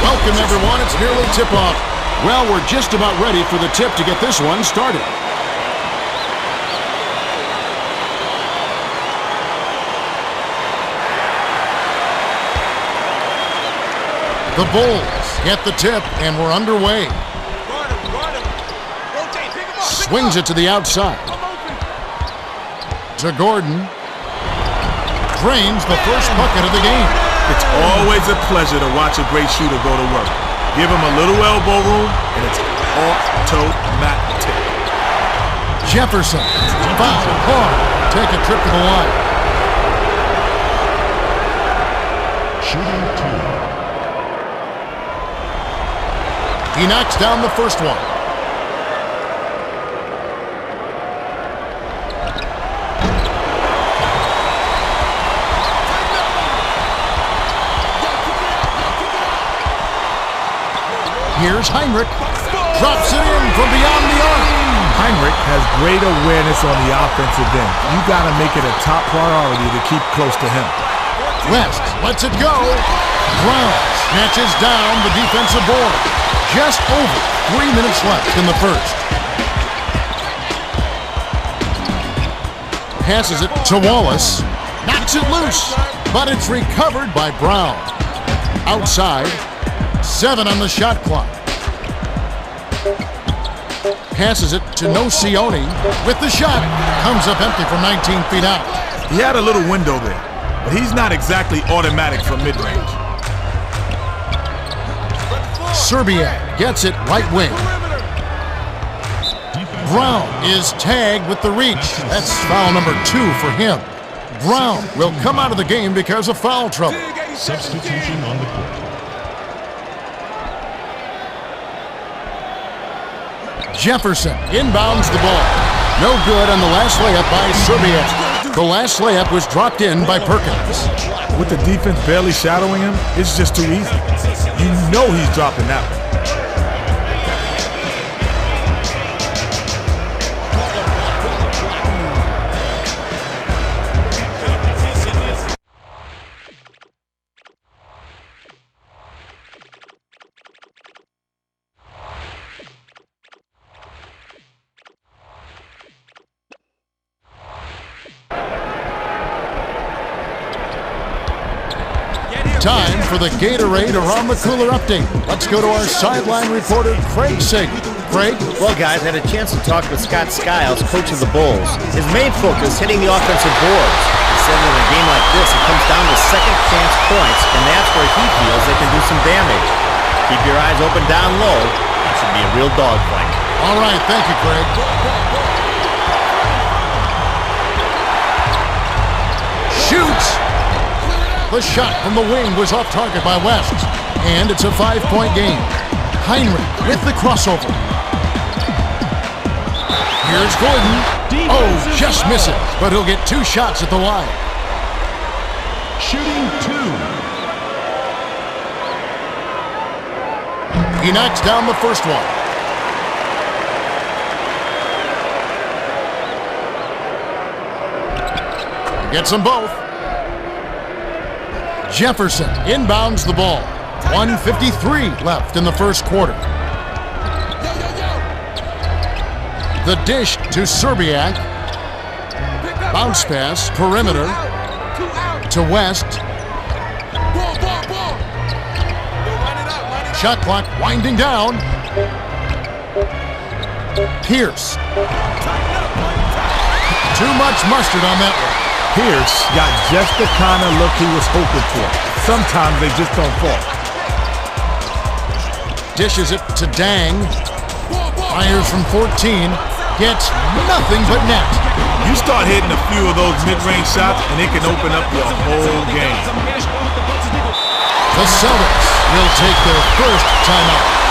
Welcome, everyone. It's nearly tip-off. Well, we're just about ready for the tip to get this one started. The Bulls get the tip, and we're underway. Swings it to the outside. To Gordon. Drains the first bucket of the game. It's always a pleasure to watch a great shooter go to work. Give him a little elbow room, and it's automatic. Jefferson. Foul. Hard. Take a trip to the line. Shooting 2. He knocks down the first one. Here's Heinrich. Drops it in from beyond the arc. Heinrich has great awareness on the offensive end. You got to make it a top priority to keep close to him. West lets it go. Brown snatches down the defensive board. Just over 3 minutes left in the first. Passes it to Wallace. Knocks it loose, but it's recovered by Brown. Outside, 7 on the shot clock. Passes it to Nocioni with the shot. Comes up empty from 19 feet out. He had a little window there, but he's not exactly automatic from mid-range. Serbia gets it right wing. Brown is tagged with the reach. That's foul number 2 for him. Brown will come out of the game because of foul trouble. Substitution on the court. Jefferson inbounds the ball. No good on the last layup by Serbia. The last layup was dropped in by Perkins. With the defense barely shadowing him, it's just too easy. You know he's dropping that one. Time for the Gatorade Around the Cooler update. Let's go to our sideline reporter, Craig Sagan. Craig? Well, guys, I had a chance to talk with Scott Skiles, coach of the Bulls. His main focus, hitting the offensive boards. He said in a game like this, it comes down to second chance points, and that's where he feels they can do some damage. Keep your eyes open down low. It should be a real dogfight. All right, thank you, Craig. Shoots! The shot from the wing was off target by West, and it's a 5-point game. Heinrich with the crossover. Here's Gordon. Oh, just misses, but he'll get 2 shots at the line. Shooting 2. He knocks down the first one. Gets them both. Jefferson inbounds the ball. 1:53 left in the first quarter. The dish to Serbiak. Bounce pass, perimeter. To West. Shot clock winding down. Pierce. Too much mustard on that one. Pierce got just the kind of look he was hoping for. Sometimes they just don't fall. Dishes it to Dang. Fires from 14. Gets nothing but net. You start hitting a few of those mid-range shots, and it can open up your whole game. The Celtics will take their first timeout.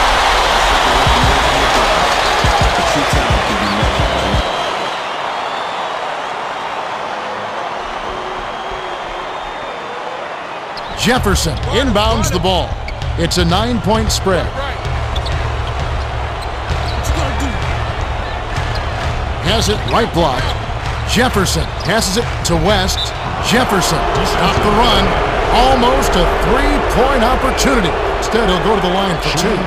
Jefferson inbounds the ball. It's a 9-point spread. Has it right block. Jefferson passes it to West. Jefferson stopped the run. Almost a three-point opportunity. Instead, he'll go to the line for two.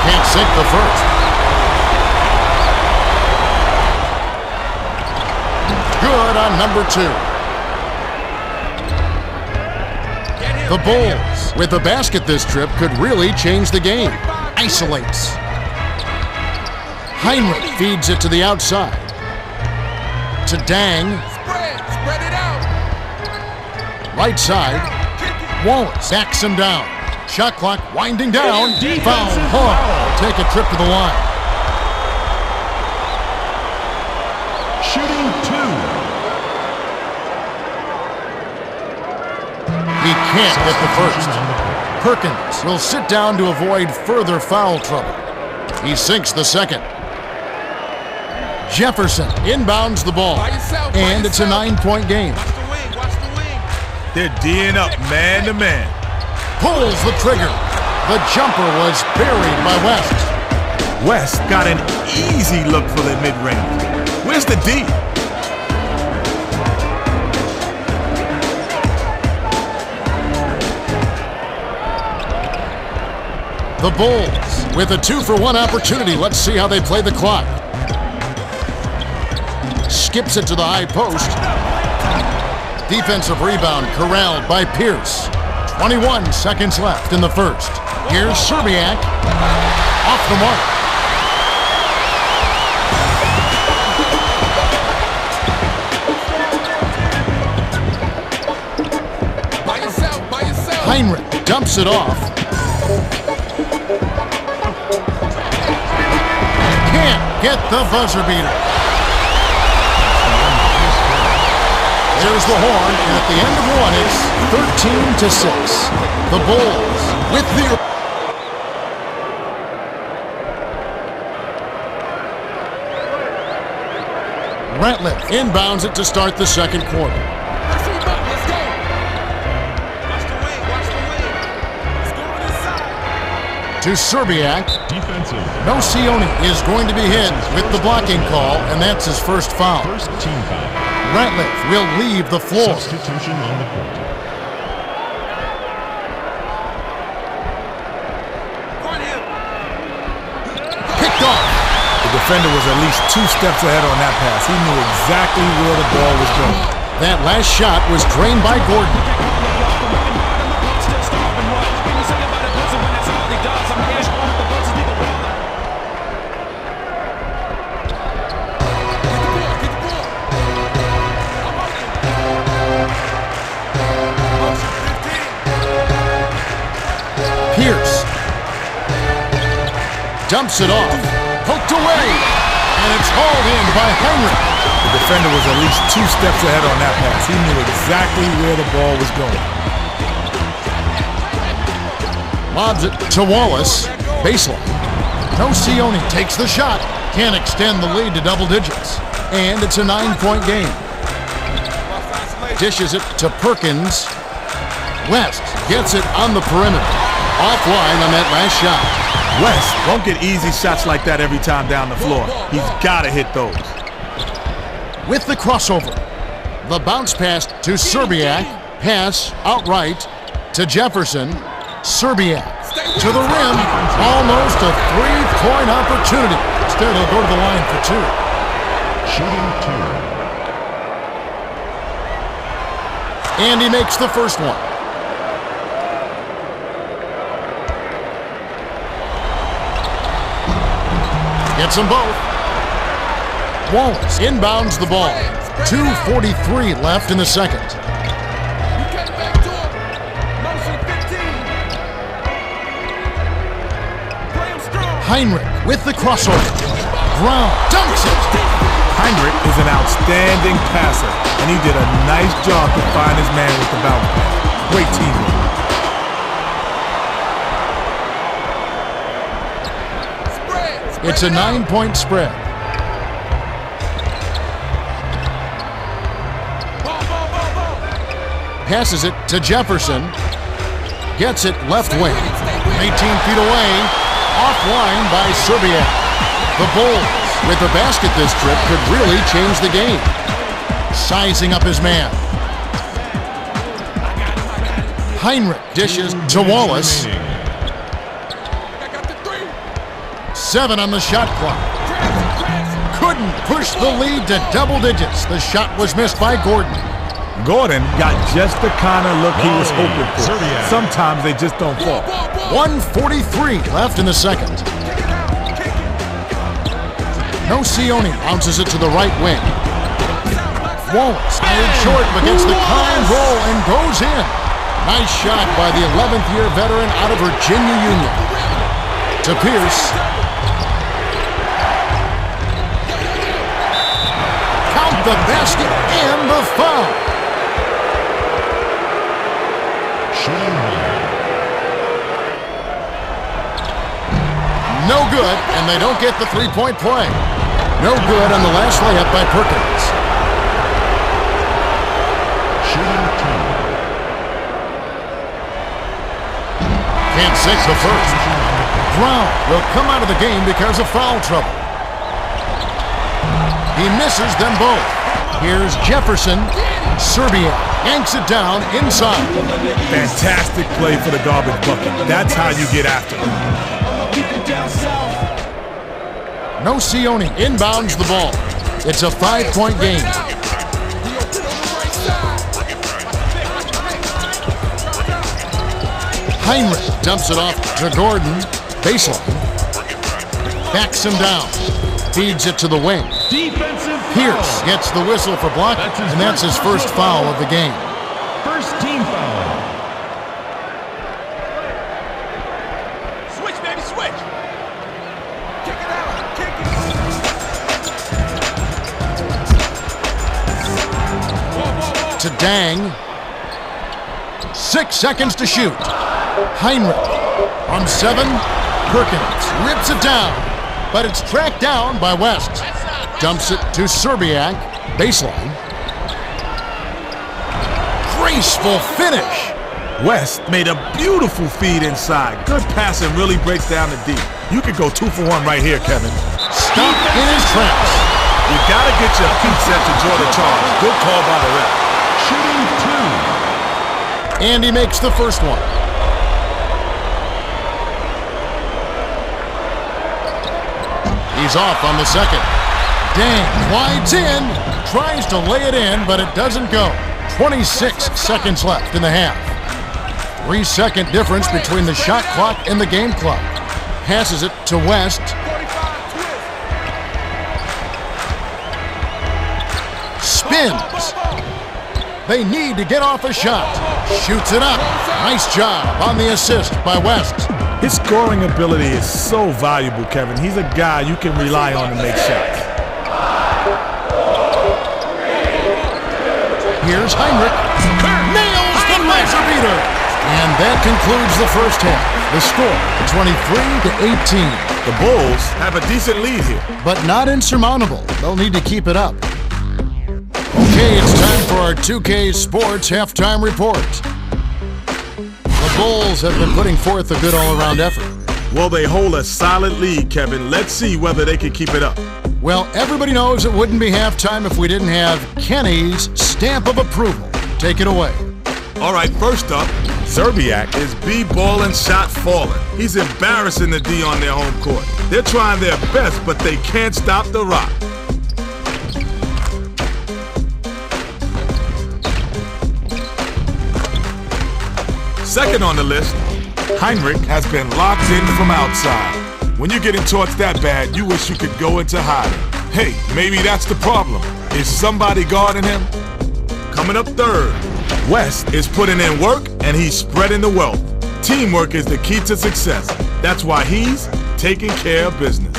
Can't sink the first. Good on number two. The Bulls, with a basket this trip, could really change the game. Isolates. Heinrich feeds it to the outside. To Dang. Spread it out. Right side. Wallace backs him down. Shot clock winding down. Foul. Hall. Take a trip to the line. Shooting two. He can't get the first. Perkins will sit down to avoid further foul trouble. He sinks the second. Jefferson inbounds the ball. And it's a 9-point game. Watch the wing. They're D'ing up man to man. Pulls the trigger. The jumper was buried by West. West got an easy look for the mid-range. Where's the D? The Bulls with a 2-for-1 opportunity. Let's see how they play the clock. Skips it to the high post. Defensive rebound corralled by Pierce. 21 seconds left in the first. Here's Serbiak. Off the mark. By yourself. Heinrich dumps it off. Can't get the buzzer beater. There's the horn, and at the end of one, it's 13-6. The Bulls with the... Ratliff inbounds it to start the second quarter. Let's go. Watch the wing. Score inside. To Serbiak. Defensive. Nocioni is going to be hit with the blocking call, and that's his first foul. First team foul. Ratliff will leave the floor. Substitution on the court. Run him. Picked off. The defender was at least 2 steps ahead on that pass. He knew exactly where the ball was going. That last shot was drained by Gordon. Pierce dumps it off, poked away, and it's hauled in by Heinrich. The defender was at least 2 steps ahead on that pass. He knew exactly where the ball was going. Lobs it to Wallace, baseline. Nocioni takes the shot, can't extend the lead to double digits, and it's a 9-point game. Dishes it to Perkins. West gets it on the perimeter. Offline on that last shot. West won't get easy shots like that every time down the floor. He's got to hit those. With the crossover. The bounce pass to Serbiak. Pass outright to Jefferson. Serbiak to the rim. Almost a 3-point opportunity. Instead, he'll go to the line for 2. Shooting two. And he makes the first one. Gets them both. Wallace inbounds the ball. 2:43 left in the second. Heinrich with the crossover. Brown dunks it. Heinrich is an outstanding passer, and he did a nice job to find his man with the bounce pass. Great teamwork. It's a 9-point spread. Passes it to Jefferson. Gets it left wing. 18 feet away. Offline by Serbiak. The Bulls, with a basket this trip, could really change the game. sizing up his man. Heinrich dishes to Wallace. Remaining. I got the 3. 7 on the shot clock. Couldn't push the lead to double digits. The shot was missed by Gordon. Gordon got just the kind of look he was Volley. hoping for. Serbia. Sometimes they just don't fall. 1:43 left in the second. Nocioni bounces it to the right wing. Wallace fired short but gets the kind roll and goes in. Nice shot by the 11th year veteran out of Virginia Union. To Pierce. Count the basket and the foul. Shooting 1. No good, and they don't get the three-point play. No good on the last layup by Perkins. Shooting 2. Can't sink the first. Brown will come out of the game because of foul trouble. He misses them both. Here's Jefferson. Serbia yanks it down inside. Fantastic play for the garbage bucket. That's how you get after him. Nocioni inbounds the ball. It's a 5-point game. Heinrich dumps it off to Gordon. Baseline. Backs him down. Feeds it to the wing. Defensive Pierce foul. gets the whistle for blocking, and that's his first foul of the game. First team foul. Switch, baby, switch. Kick it out. Kick it. To Dang. 6 seconds to shoot. Heinrich on 7. Perkins rips it down, but it's tracked down by West. Dumps it to Serbiak. Baseline. Graceful finish. West made a beautiful feed inside. Good passing really breaks down the D. You could go 2 for 1 right here, Kevin. Stopped in his tracks. You gotta get your feet set to draw the charge. Good call by the ref. Shooting 2. And he makes the first one. He's off on the second. Dang glides in, tries to lay it in, but it doesn't go. 26 seconds left in the half. 3-second difference between the shot clock and the game clock. Passes it to West. Spins. They need to get off a shot. Shoots it up. Nice job on the assist by West. His scoring ability is so valuable, Kevin. He's a guy you can rely on to make shots. Here's Heinrich. Nails the buzzer beater. And that concludes the first half. The score, 23-18. The Bulls have a decent lead here. But not insurmountable. They'll need to keep it up. Okay, it's time for our 2K Sports Halftime Report. The Bulls have been putting forth a good all-around effort. Well, they hold a solid lead, Kevin. Let's see whether they can keep it up. Well, everybody knows it wouldn't be halftime if we didn't have Kenny's stamp of approval. Take it away. All right, first up, Serbiak is b-balling shot falling. He's embarrassing the D on their home court. They're trying their best, but they can't stop the rock. Second on the list, Heinrich has been locked in from outside. When you're getting torched that bad, you wish you could go into hiding. Hey, maybe that's the problem. Is somebody guarding him? Coming up third, West is putting in work and he's spreading the wealth. Teamwork is the key to success. That's why he's taking care of business.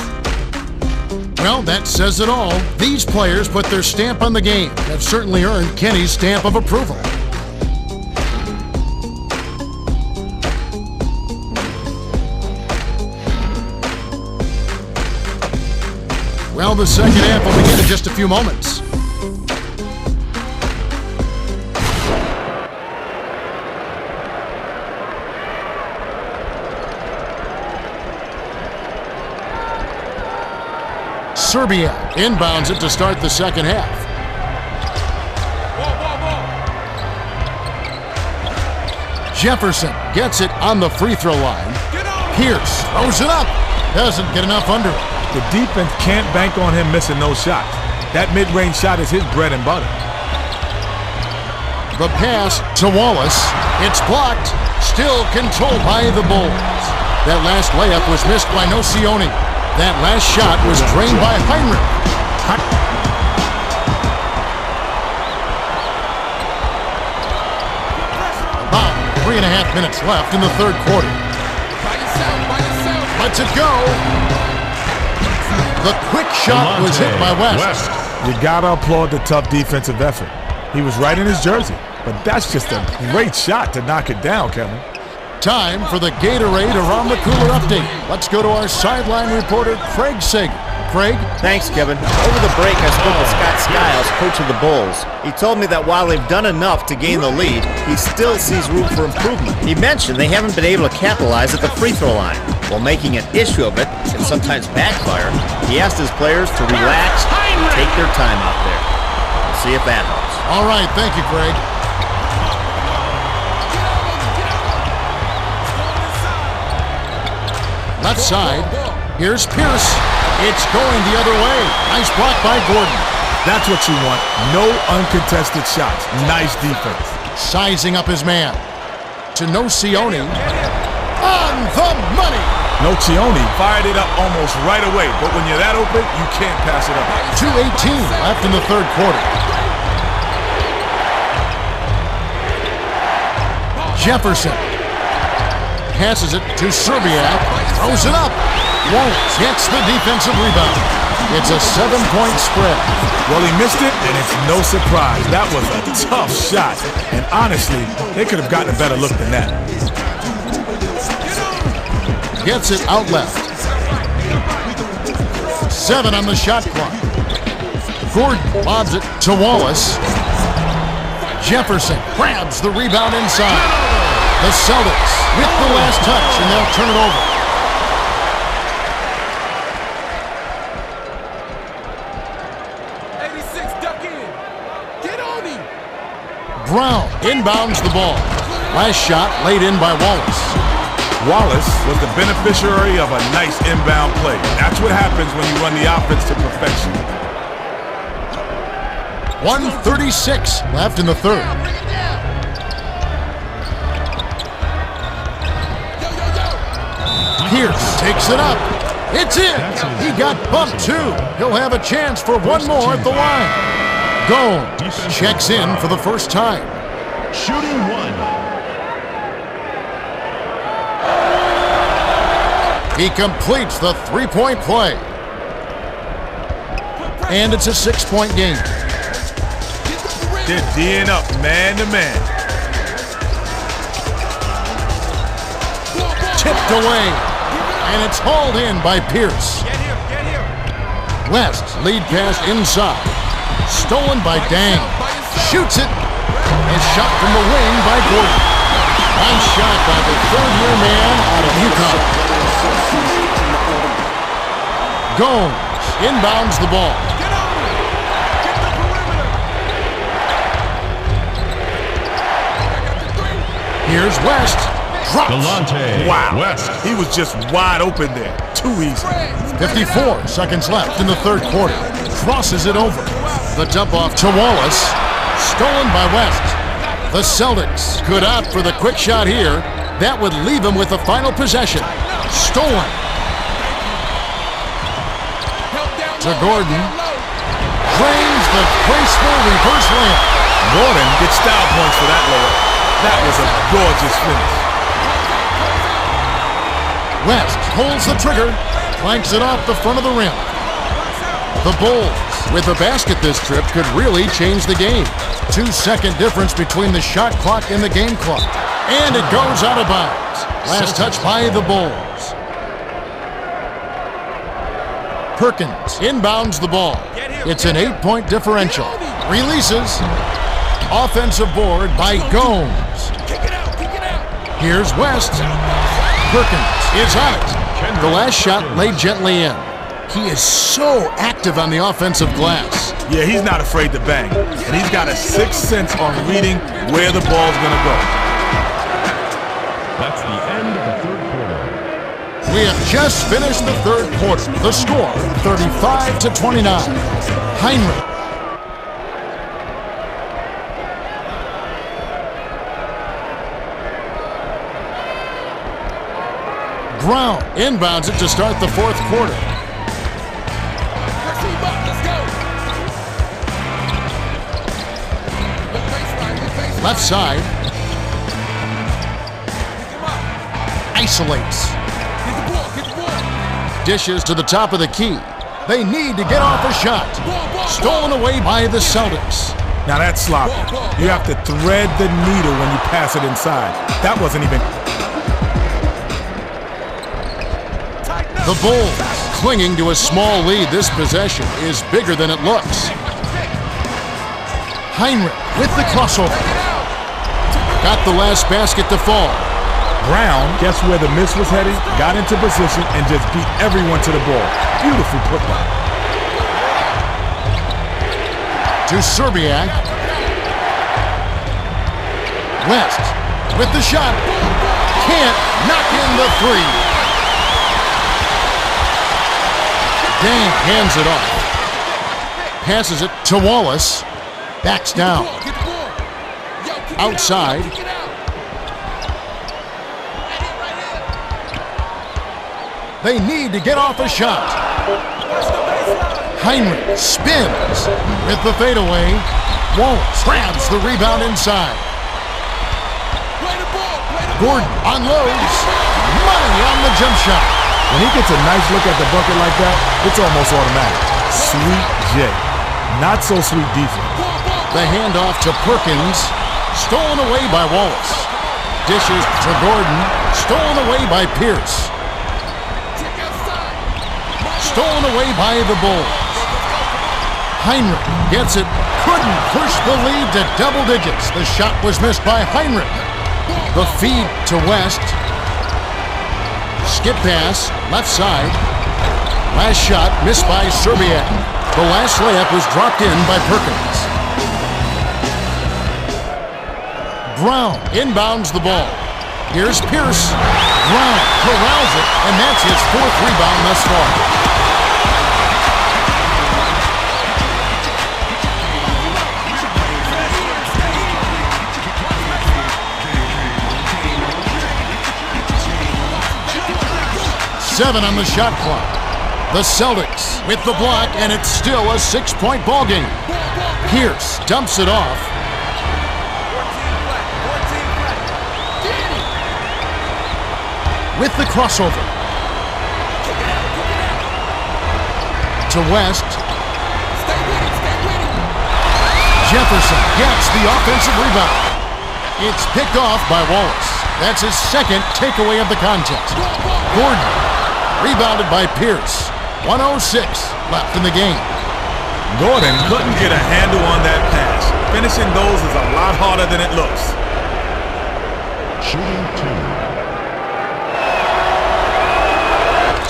Well, that says it all. These players put their stamp on the game. Have certainly earned Kenny's stamp of approval. Well, the second half will begin in just a few moments. Serbia inbounds it to start the second half. Jefferson gets it on the free throw line. Pierce throws it up. Doesn't get enough under it. The defense can't bank on him missing those shots. That mid-range shot is his bread and butter. The pass to Wallace. It's blocked. Still controlled by the Bulls. That last layup was missed by Nocioni. That last shot was drained by Heinrich. About 3.5 minutes left in the third quarter. Lets it go. The quick shot was hit by West. You gotta applaud the tough defensive effort. He was right in his jersey, but that's just a great shot to knock it down, Kevin. Time for the Gatorade Around the Cooler update. Let's go to our sideline reporter, Craig Sager. Craig? Thanks, Kevin. Over the break, I spoke with Scott Skiles, coach of the Bulls. He told me that while they've done enough to gain the lead, he still sees room for improvement. He mentioned they haven't been able to capitalize at the free throw line. While making an issue of it can sometimes backfire, he asked his players to relax and take their time out there. We'll see if that helps. All right, thank you, Craig. Left side. Here's Pierce. It's going the other way. Nice block by Gordon. That's what you want. No uncontested shots. Nice defense. Sizing up his man. To Nocioni. On the money. Nocioni fired it up almost right away, but when you're that open, you can't pass it up. 2:18 left in the third quarter. Jefferson passes it to Serbiak, throws it up. Wallace hits the defensive rebound. It's a 7-point spread. Well, he missed it, and it's no surprise. That was a tough shot, and honestly, they could have gotten a better look than that. Gets it out left. 7 on the shot clock. Gordon lobs it to Wallace. Jefferson grabs the rebound inside. The Celtics with the last touch, and they'll turn it over. Brown inbounds the ball. Last shot laid in by Wallace. Wallace was the beneficiary of a nice inbound play. That's what happens when you run the offense to perfection. 1:36 left in the third. Pierce takes it up. It's in. He got bumped too. He'll have a chance for one more at the line. Gomes checks in for the first time. Shooting one. He completes the three-point play. And it's a 6-point game. They're D'ing up man to man. Tipped away. And it's hauled in by Pierce. West lead pass inside. Stolen by Dang. Shoots it. And shot from the wing by Gordon. Nice shot by the third-year man out of UConn. Gomes inbounds the ball. Here's West. Drops. Delonte Wow. West. He was just wide open there. Too easy. 54 seconds left in the third quarter. Crosses it over. The dump off to Wallace. Stolen by West. The Celtics could opt for the quick shot here. That would leave him with the final possession. Stolen. To Gordon. Drains the graceful reverse layup. Gordon gets style points for that layup. That was a gorgeous finish. West pulls the trigger. Clanks it off the front of the rim. The Bulls, with a basket this trip, could really change the game. 2-second difference between the shot clock and the game clock. And it goes out of bounds. Last touch by the Bulls. Perkins inbounds the ball. It's an 8-point differential. Releases. Offensive board by Gomes. Here's West. Perkins is on it. The last shot laid gently in. He is so active on the offensive glass. Yeah, he's not afraid to bang. And he's got a sixth sense on reading where the ball's going to go. That's the end of the third quarter. We have just finished the third quarter. The score, 35-29. Heinrich. Brown inbounds it to start the fourth quarter. Left side. Isolates. Dishes to the top of the key. They need to get off a shot. Stolen away by the Celtics. Now that's sloppy. You have to thread the needle when you pass it inside. That wasn't even... The Bulls clinging to a small lead. This possession is bigger than it looks. Heinrich with the crossover. Got the last basket to fall. Brown, guess where the miss was heading? Got into position and just beat everyone to the ball. Beautiful putback. To Serbiak. West with the shot. Can't knock in the three. Dang hands it off. Passes it to Wallace. Backs down. Outside. They need to get off a shot. Heinrich spins with the fadeaway. Wallace grabs the rebound inside. Gordon unloads. Money on the jump shot. When he gets a nice look at the bucket like that, it's almost automatic. Sweet J. Not so sweet defense. The handoff to Perkins. Stolen away by Wallace. Dishes to Gordon. Stolen away by Pierce. Stolen away by the Bulls. Heinrich gets it. Couldn't push the lead to double digits. The shot was missed by Heinrich. The feed to West. Skip pass, left side. Last shot missed by Serbiak. The last layup was dropped in by Perkins. Brown inbounds the ball. Here's Pierce. Brown corrals it, and that's his fourth rebound thus far. Seven on the shot clock. The Celtics with the block, and it's still a 6-point ball game. Pierce dumps it off. With the crossover. To West. Jefferson gets the offensive rebound. It's picked off by Wallace. That's his second takeaway of the contest. Gordon. Rebounded by Pierce. 1:06 left in the game. Gordon couldn't get a handle on that pass. Finishing those is a lot harder than it looks. Shooting two.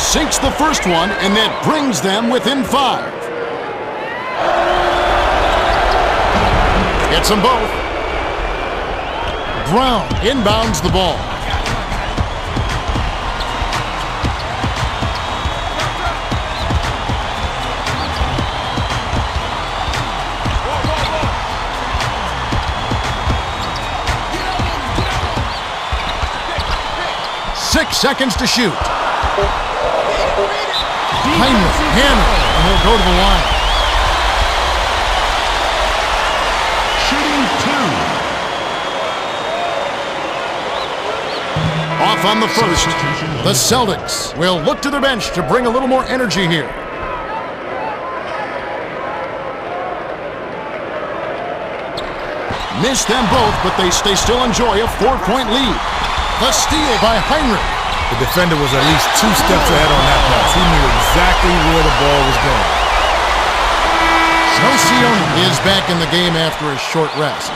Sinks the first one, and that brings them within 5. Gets them both. Brown inbounds the ball. Seconds to shoot. Heinrich hammer, and he'll go to the line. Shooting two. Off on the first. The Celtics will look to their bench to bring a little more energy here. Missed them both, but they still enjoy a 4-point lead. The steal by Heinrich. The defender was at least 2 steps ahead on that pass. He knew exactly where the ball was going. Nocioni is back in the game after a short rest.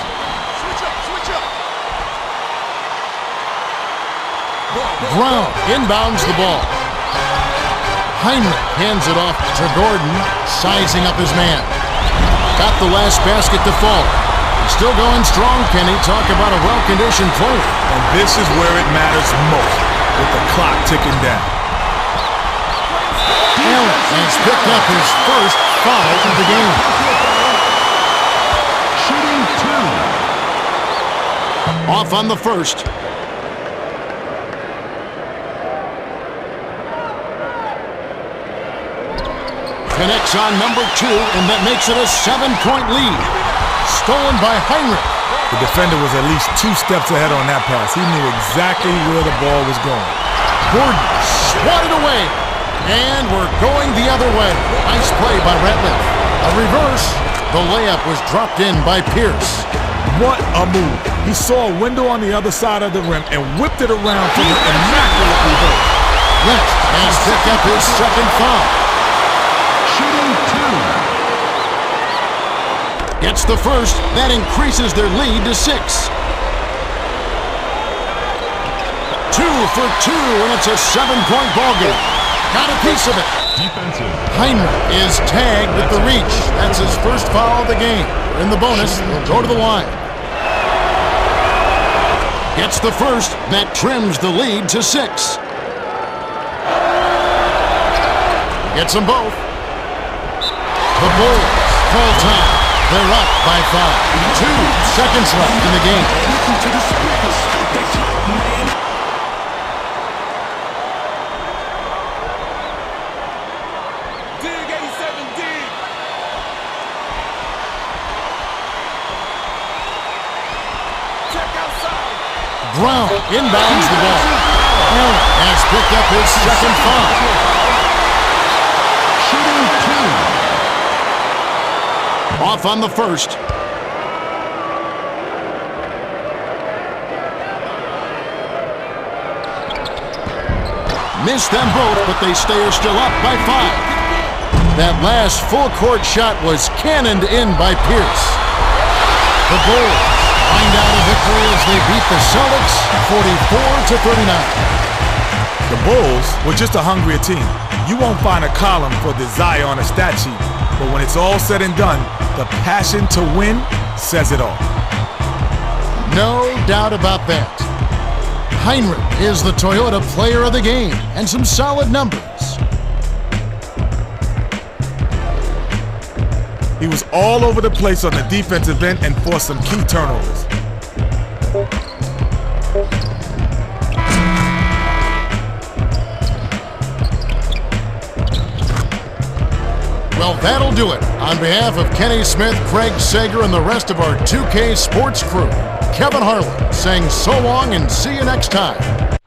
Brown inbounds the ball. Heinrich hands it off to Gordon, sizing up his man. Got the last basket to fall. He's still going strong, Kenny. Talk about a well-conditioned player. And This is where it matters most, with the clock ticking down. Allen has picked up his first foul of the game. Shooting 2. Off on the first. Connects on number 2, and that makes it a 7-point lead. Stolen by Heinrich. The defender was at least 2 steps ahead on that pass. He knew exactly where the ball was going. Gordon swatted away. And we're going the other way. Nice play by Ratliff. A reverse. The layup was dropped in by Pierce. What a move. He saw a window on the other side of the rim and whipped it around for an immaculate reverse. Lynch has picked up his second foul. Shooting 2. Gets the first. That increases their lead to 6. 2 for 2, and it's a 7-point ballgame. Got a piece of it. Defensive. Heinrich is tagged with the reach. That's his first foul of the game. In the bonus, he'll go to the line. Gets the first. That trims the lead to 6. Gets them both. The Bulls call time. They're up by 5. 2 seconds left in the game. Brown inbounds the ball. Allen has picked up his second foul. Shooting 2. Off on the first. Missed them both, but they are still up by 5. That last full-court shot was cannoned in by Pierce. The Bulls find out a victory as they beat the Celtics 44-39. The Bulls were just a hungrier team. You won't find a column for desire on a stat sheet, but when it's all said and done, the passion to win says it all. No doubt about that. Heinrich is the Toyota player of the game, and some solid numbers. He was all over the place on the defensive end and forced some key turnovers. Well, that'll do it. On behalf of Kenny Smith, Craig Sager, and the rest of our 2K Sports crew, Kevin Harlan saying so long and see you next time.